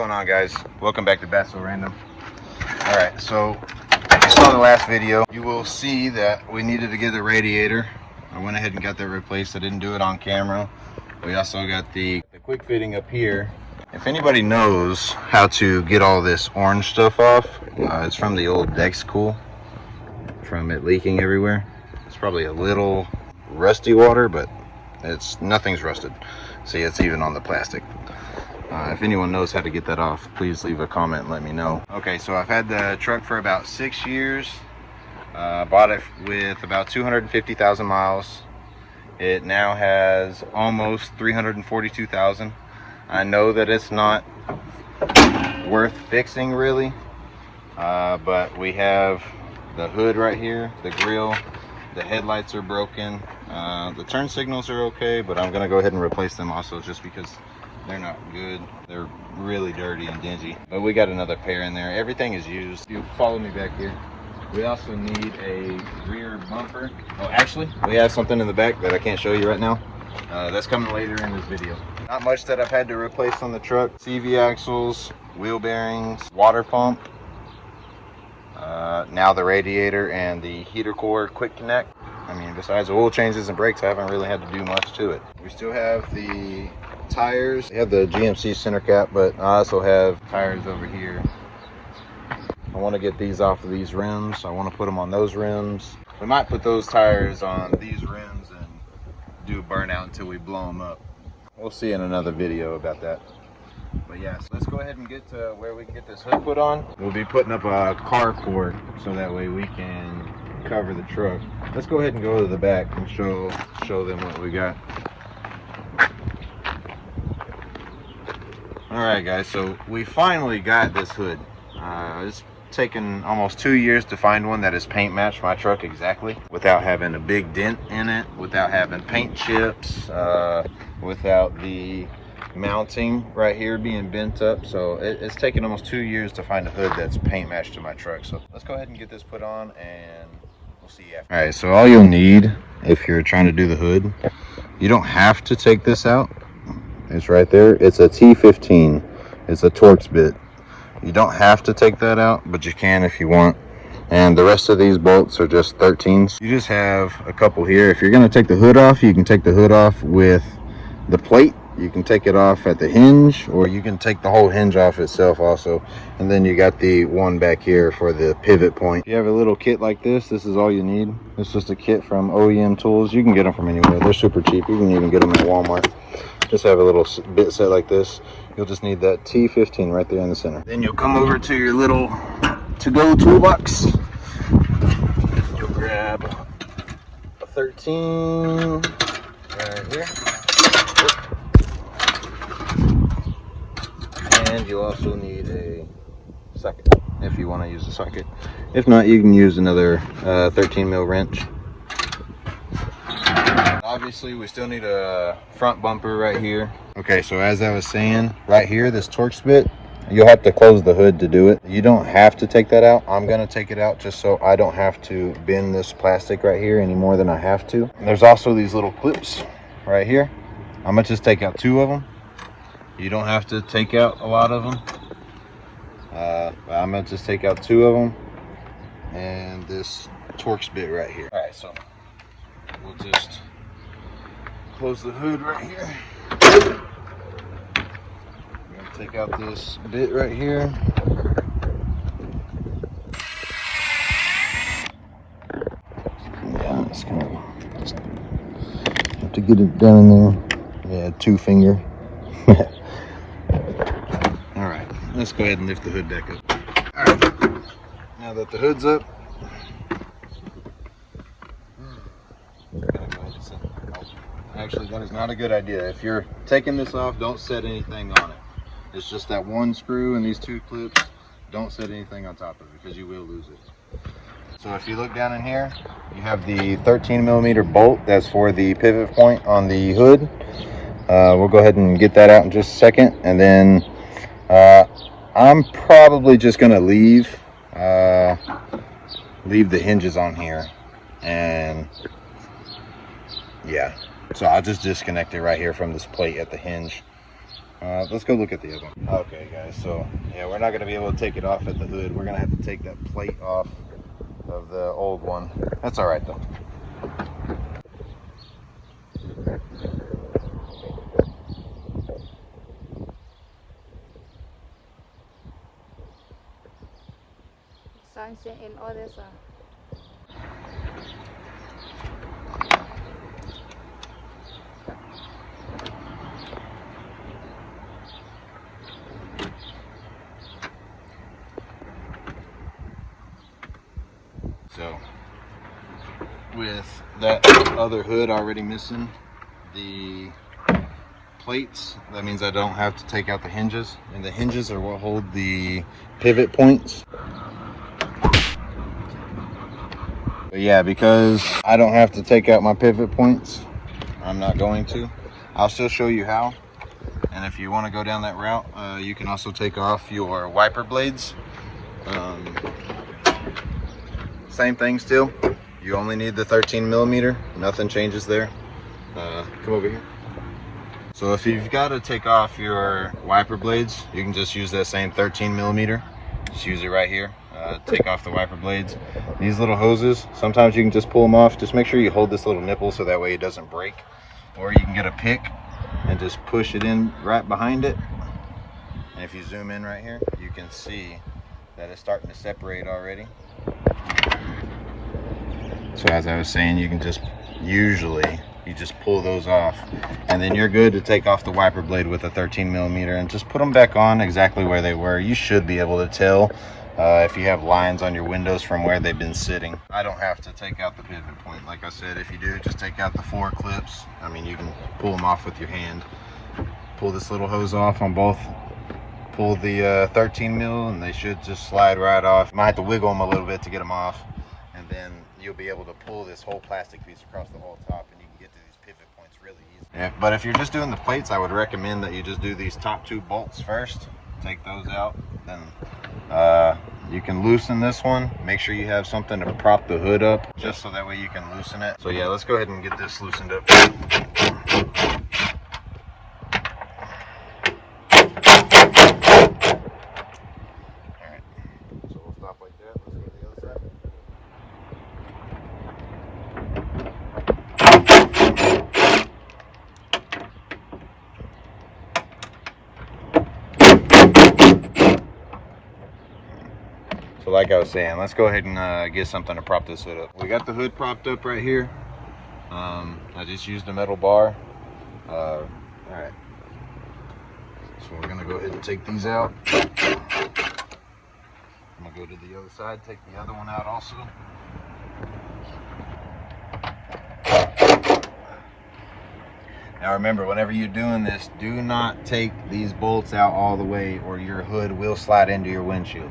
going on, guys? Welcome back to Basso Random. All right, so if you saw the last video, you will see that we needed to get the radiator. I went ahead and got that replaced. I didn't do it on camera. We also got the quick fitting up here. If anybody knows how to get all this orange stuff off, it's from the old Dexcool, from it leaking everywhere. It's probably a little rusty water, but nothing's rusted. See, it's even on the plastic. If anyone knows how to get that off, please leave a comment and let me know. Okay, so I've had the truck for about 6 years. Bought it with about 250,000 miles. It now has almost 342,000. I know that it's not worth fixing really, but we have the hood right here, the grill, the headlights are broken, the turn signals are okay, but I'm gonna go ahead and replace them also just because they're not good. They're really dirty and dingy, but we got another pair in there. Everything is used. You follow me back here. We also need a rear bumper. Oh, actually, we have something in the back that I can't show you right now. That's coming later in this video. Not much that I've had to replace on the truck. CV axles, wheel bearings, water pump, now the radiator and the heater core quick connect. I mean, besides oil changes and brakes, I haven't really had to do much to it. We still have the tires. They have the GMC center cap, but I also have tires over here. I want to get these off of these rims. I want to put them on those rims. We might put those tires on these rims and do burnout until we blow them up. We'll see in another video about that. But yeah, so let's go ahead and get to where we can get this hood put on. We'll be putting up a carport so that way we can cover the truck. Let's go ahead and go to the back and show them what we got. All right, guys, so we finally got this hood. It's taken almost 2 years to find one that has paint matched my truck exactly, without having a big dent in it, without having paint chips, without the mounting right here being bent up. So it's taken almost 2 years to find a hood that's paint matched to my truck. So let's go ahead and get this put on and we'll see you after. All right, so all you'll need if you're trying to do the hood, you don't have to take this out. It's right there. It's a T15. It's a Torx bit. You don't have to take that out, but you can if you want. And the rest of these bolts are just 13s. You just have a couple here. If you're going to take the hood off, you can take the hood off with the plate. You can take it off at the hinge, or you can take the whole hinge off itself also. And then you got the one back here for the pivot point. If you have a little kit like this is all you need. It's just a kit from OEM Tools. You can get them from anywhere. They're super cheap. You can even get them at Walmart. Just have a little bit set like this. You'll just need that T15 right there in the center. Then you'll come over to your little to-go toolbox. You'll grab a 13 right here. And you'll also need a socket if you want to use a socket. If not, you can use another 13 mil wrench. Obviously, we still need a front bumper right here. Okay, so as I was saying, right here, this Torx bit, you'll have to close the hood to do it. You don't have to take that out. I'm gonna take it out just so I don't have to bend this plastic right here any more than I have to. And there's also these little clips right here. I'm gonna just take out 2 of them. You don't have to take out a lot of them. But I'm gonna just take out 2 of them. And this Torx bit right here. All right, so we'll just close the hood right here. I'm gonna take out this bit right here. Yeah, it's gonna have to get it down in there. Yeah, 2 finger. All right, let's go ahead and lift the hood back up. All right, now that the hood's up, actually, that is not a good idea. If you're taking this off, don't set anything on it. It's just that 1 screw and these 2 clips. Don't set anything on top of it because you will lose it. So if you look down in here, you have the 13 millimeter bolt. That's for the pivot point on the hood. We'll go ahead and get that out in just a second. And then I'm probably just going to leave the hinges on here. And yeah. So I'll just disconnect it right here from this plate at the hinge. Let's go look at the other one. Okay guys, so yeah, we're not gonna be able to take it off at the hood. We're gonna have to take that plate off of the old one. That's all right though. Sunset and others are. So with that other hood already missing the plates, that means I don't have to take out the hinges, and the hinges are what hold the pivot points. But yeah, because I don't have to take out my pivot points, I'm not going to. I'll still show you how. And if you want to go down that route, you can also take off your wiper blades. Same thing still. You only need the 13 millimeter. Nothing changes there. Come over here. So if you've got to take off your wiper blades, you can just use that same 13 millimeter. Just use it right here. Take off the wiper blades. These little hoses, sometimes you can just pull them off. Just make sure you hold this little nipple so that way it doesn't break. Or you can get a pick and just push it in right behind it. And if you zoom in right here, you can see that it's starting to separate already. So as I was saying, you can just usually you just pull those off, and then you're good to take off the wiper blade with a 13 millimeter and just put them back on exactly where they were. You should be able to tell if you have lines on your windows from where they've been sitting. I don't have to take out the pivot point. Like I said, if you do, just take out the 4 clips. I mean, you can pull them off with your hand. Pull this little hose off on both. Pull the 13 mil and they should just slide right off. You might have to wiggle them a little bit to get them off, and then you'll be able to pull this whole plastic piece across the whole top, and you can get to these pivot points really easy. Yeah, but if you're just doing the plates, I would recommend that you just do these top 2 bolts first. Take those out, then you can loosen this one. Make sure you have something to prop the hood up, just so that way you can loosen it. So yeah, let's go ahead and get this loosened up. So like I was saying, let's go ahead and get something to prop this hood up. We got the hood propped up right here. I just used a metal bar. All right. So we're gonna go ahead and take these out. I'm gonna go to the other side, take the other one out also. Now remember, whenever you're doing this, do not take these bolts out all the way or your hood will slide into your windshield.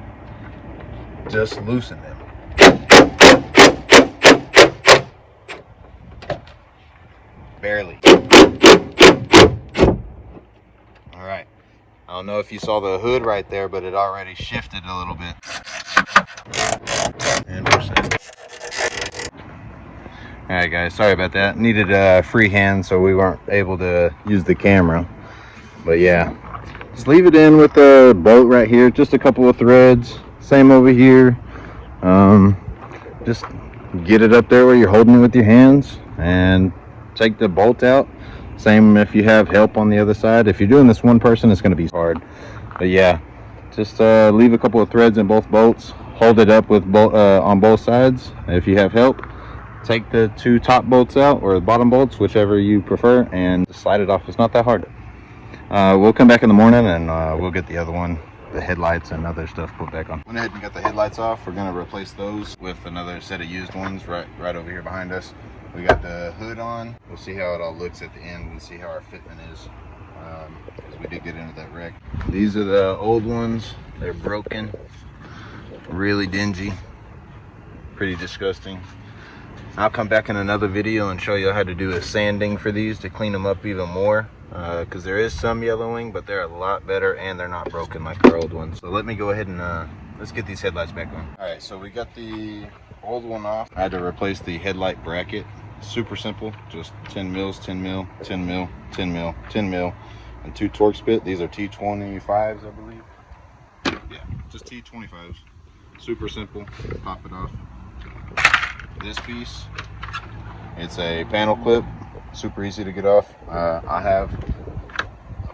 Just loosen them. Barely. All right. I don't know if you saw the hood right there, but it already shifted a little bit. And we're set. All right, guys. Sorry about that. Needed a free hand, so we weren't able to use the camera. But yeah, just leave it in with the bolt right here. Just a couple of threads. Same over here. Just get it up there where you're holding it with your hands and take the bolt out. Same if you have help on the other side. If you're doing this one person, it's going to be hard. But yeah, just leave a couple of threads in both bolts. Hold it up with on both sides. If you have help, take the 2 top bolts out, or the bottom bolts, whichever you prefer, and slide it off. It's not that hard. We'll come back in the morning and we'll get the other one, the headlights and other stuff, put back on. Went ahead and got the headlights off. We're going to replace those with another set of used ones right over here behind us. We got the hood on. We'll see how it all looks at the end and see how our fitment is, because we did get into that wreck. These are the old ones. They're broken, really dingy, pretty disgusting. I'll come back in another video and show you how to do a sanding for these to clean them up even more, because there is some yellowing, but they're a lot better and they're not broken like our old ones. So let me go ahead and let's get these headlights back on. All right, so we got the old one off. I had to replace the headlight bracket. Super simple, just 10 mils, 10 mil, 10 mil, 10 mil, 10 mil. and 2 Torx bit. These are T25s, I believe. Yeah, just T25s. Super simple. Pop it off. This piece, it's a panel clip. Super easy to get off. I have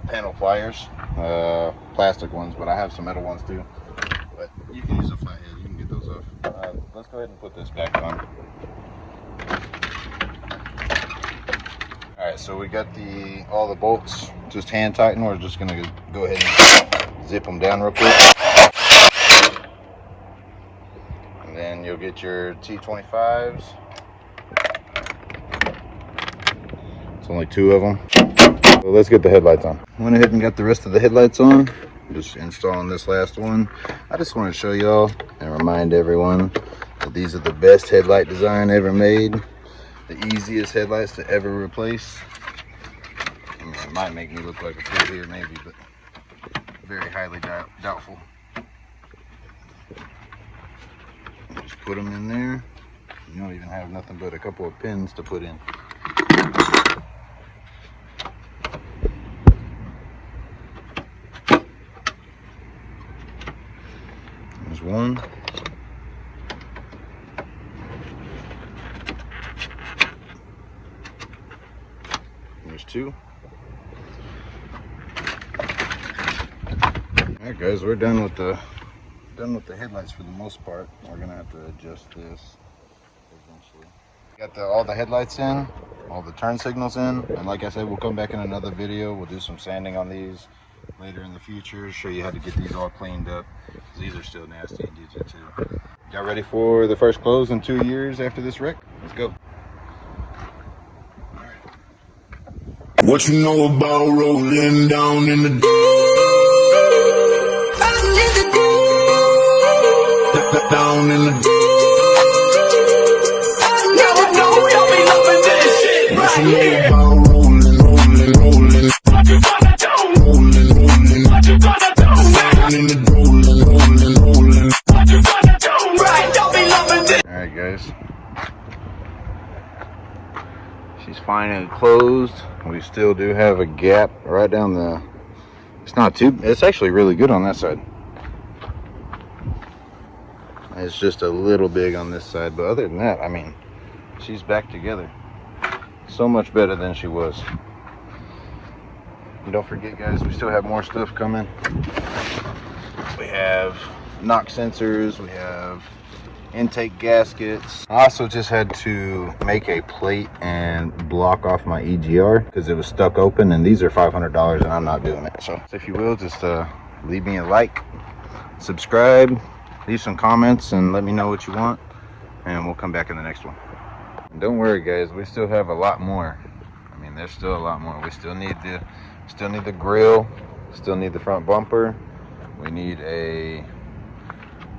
panel pliers, plastic ones, but I have some metal ones too. But you can use a flathead. You can get those off. Let's go ahead and put this back on. All right, so we got all the bolts just hand tightened. We're just gonna go ahead and zip them down real quick. And then you'll get your T25s. It's only 2 of them. So let's get the headlights on. Went ahead and got the rest of the headlights on. Just installing this last one. I just want to show y'all and remind everyone that these are the best headlight design ever made. The easiest headlights to ever replace. I mean, it might make me look like a fool here, maybe, but very highly doubtful. Just put them in there. You don't even have nothing but a couple of pins to put in. There's one. There's 2. Alright guys, we're done with the headlights for the most part. We're gonna have to adjust this eventually. Got all the headlights in, all the turn signals in, and like I said, we'll come back in another video. We'll do some sanding on these later in the future, show you how to get these all cleaned up. These are still nasty and dingy too. Y'all ready for the first close in 2 years after this wreck? Let's go. What you know about rolling down in the deep? Down in the deep. Now I know y'all be loving this shit right here. What you know about rolling? What you gonna do? Rolling. What you gonna do? Down in the rolling. What you gonna do? Right, y'all be loving this. All right, guys. She's finally closed. We still do have a gap right down the. It's actually really good on that side. It's just a little big on this side, but other than that, I mean, she's back together. So much better than she was. And don't forget, guys, we still have more stuff coming. We have knock sensors, we have intake gaskets. I also just had to make a plate and block off my EGR because it was stuck open, and these are $500 and I'm not doing it. So if you will, just leave me a like, subscribe, leave some comments, and let me know what you want, and we'll come back in the next one. And don't worry, guys, we still have a lot more. I mean, there's still a lot more. We still need the grill, still need the front bumper. We need a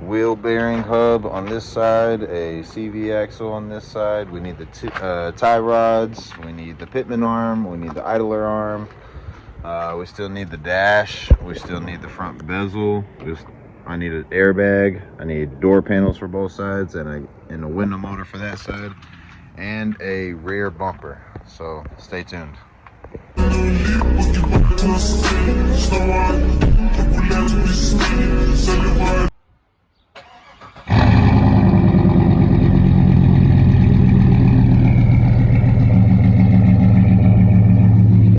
wheel bearing hub on this side, a CV axle on this side. We need the tie rods. We need the pitman arm. We need the idler arm. We still need the dash. We still need the front bezel. I need an airbag. I need door panels for both sides, and a window motor for that side, and a rear bumper. So stay tuned.